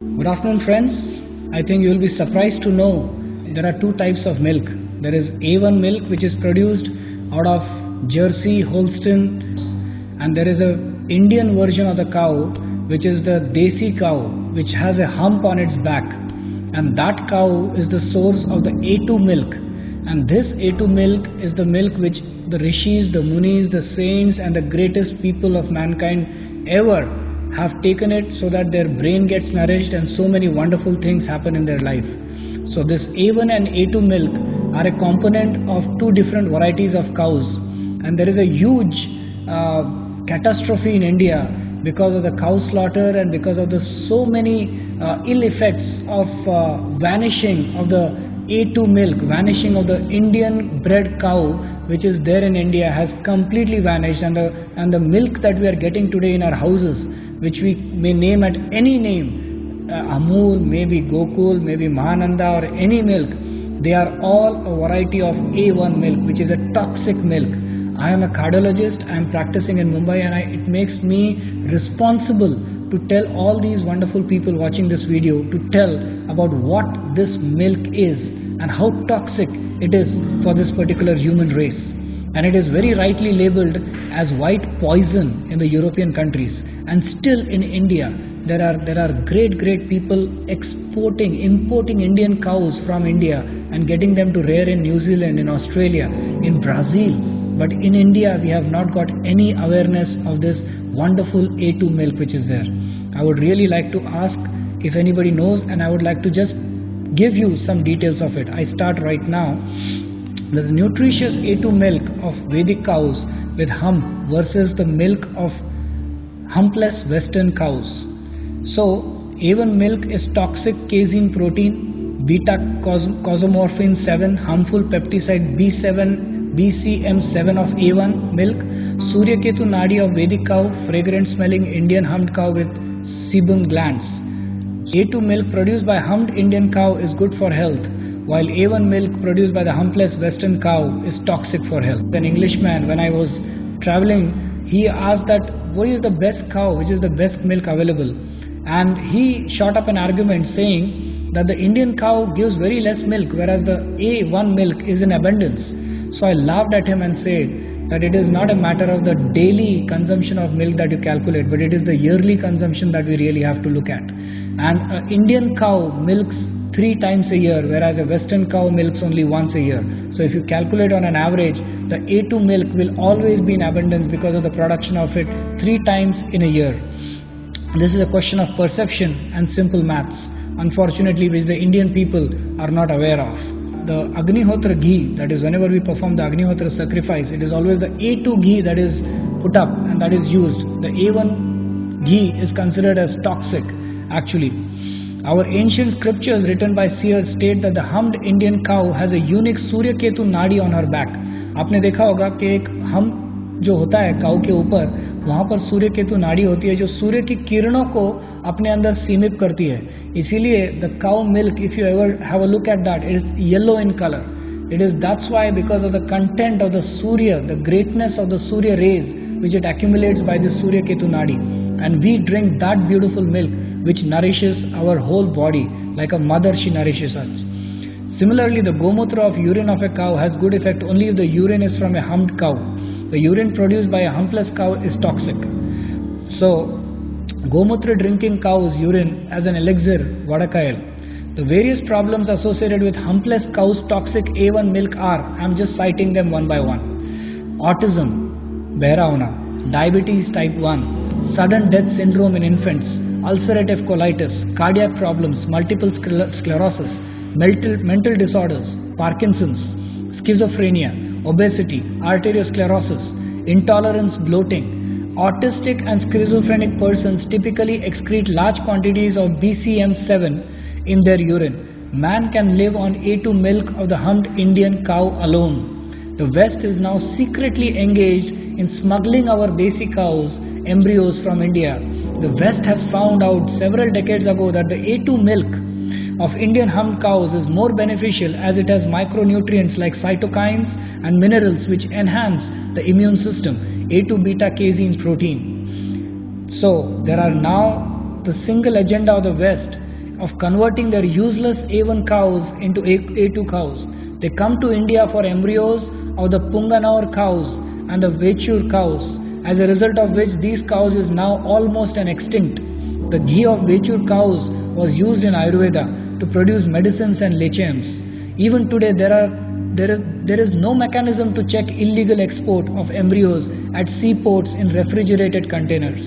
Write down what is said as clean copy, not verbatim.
Good afternoon, friends. I think you will be surprised to know there are two types of milk. There is A1 milk, which is produced out of Jersey, Holstein, and there is a Indian version of the cow, which is the Desi cow, which has a hump on its back, and that cow is the source of the A2 milk. And this A2 milk is the milk which the rishis, the munis, the saints, and the greatest people of mankind ever have taken it, so that their brain gets nourished and so many wonderful things happen in their life. So this A1 and A2 milk are a component of two different varieties of cows, and there is a huge catastrophe in India because of the cow slaughter and because of the so many ill effects of vanishing of the A2 milk, vanishing of the Indian bred cow which is there in India has completely vanished, and the milk that we are getting today in our houses, which we may name at any name, Amul, maybe Gokul, maybe Mahananda, or any milk, they are all a variety of A1 milk, which is a toxic milk. I am a cardiologist, I am practicing in Mumbai, and it makes me responsible to tell all these wonderful people watching this video to tell about what this milk is and how toxic it is for this particular human race. And it is very rightly labeled as white poison in the European countries, and still in India there are great people importing Indian cows from India and getting them to rear in New Zealand, in Australia, in Brazil. But in India we have not got any awareness of this wonderful A2 milk which is there. I would really like to ask if anybody knows, and I would like to just give you some details of it. I start right now. The nutritious A2 milk of Vedic cows with hump versus the milk of humpless Western cows. So A1 milk is toxic casein protein, beta cosmorphin 7, harmful peptide B7, BCM7 of A1 milk, Suryaketu Nadi of Vedic cow, fragrant smelling Indian humped cow with sebum glands. A2 milk produced by humped Indian cow is good for health, while A1 milk produced by the humpless Western cow is toxic for health. An Englishman, when I was traveling, he asked that what is the best cow, which is the best milk available, and he shot up an argument saying that the Indian cow gives very less milk, whereas the A1 milk is in abundance. So I laughed at him and said that it is not a matter of the daily consumption of milk that you calculate, but it is the yearly consumption that we really have to look at. And an Indian cow milks 3 times a year, whereas a Western cow milks only once a year. So if you calculate on an average, the A2 milk will always be in abundance because of the production of it 3 times in a year. This is a question of perception and simple maths, unfortunately, which the Indian people are not aware of. The Agnihotra ghee, that is whenever we perform the Agnihotra sacrifice, it is always the A2 ghee that is put up and that is used. The A1 ghee is considered as toxic actually. Our ancient scriptures written by seers state that the humped Indian cow has a unique Suryaketu Nadi on her back. आपने देखा होगा कि एक हम जो होता है काऊ के ऊपर, वहाँ पर सूर्यकेतु नाड़ी होती है जो सूर्य की किरणों को अपने अंदर सीमित करती है. इसीलिए the cow milk, if you ever have a look at that, it is yellow in color. That's why, because of the content of the Surya, the greatness of the Surya rays which it accumulates by the Suryaketu Nadi, and we drink that beautiful milk which nourishes our whole body like a mother. She nourishes us. Similarly, the gomutra of urine of a cow has good effect only if the urine is from a humped cow. The urine produced by a humpless cow is toxic. So gomutra drinking cow's urine as an elixir, vadakayal. The various problems associated with humpless cow's toxic A1 milk are, I am just citing them one by one: autism, behra hona, diabetes type 1, sudden death syndrome in infants, ulcerative colitis, cardiac problems, multiple sclerosis, mental disorders, Parkinson's, schizophrenia, obesity, arteriosclerosis, intolerance, bloating. Autistic and schizophrenic persons typically excrete large quantities of BCM7 in their urine. Man can live on A2 milk of the humped Indian cow alone. The West is now secretly engaged in smuggling our Desi cows embryos from India. The West has found out several decades ago that the A2 milk of Indian humped cows is more beneficial as it has micronutrients like cytokines and minerals which enhance the immune system, A2 beta casein protein. So there are now the single agenda of the West of converting their useless A1 cows into A2 cows. They come to India for embryos of the Punganore cows and the Vechur cows, as a result of which these cows is now almost an extinct. The ghee of Vechur cows was used in Ayurveda to produce medicines and lechems. Even today there is no mechanism to check illegal export of embryos at seaports in refrigerated containers.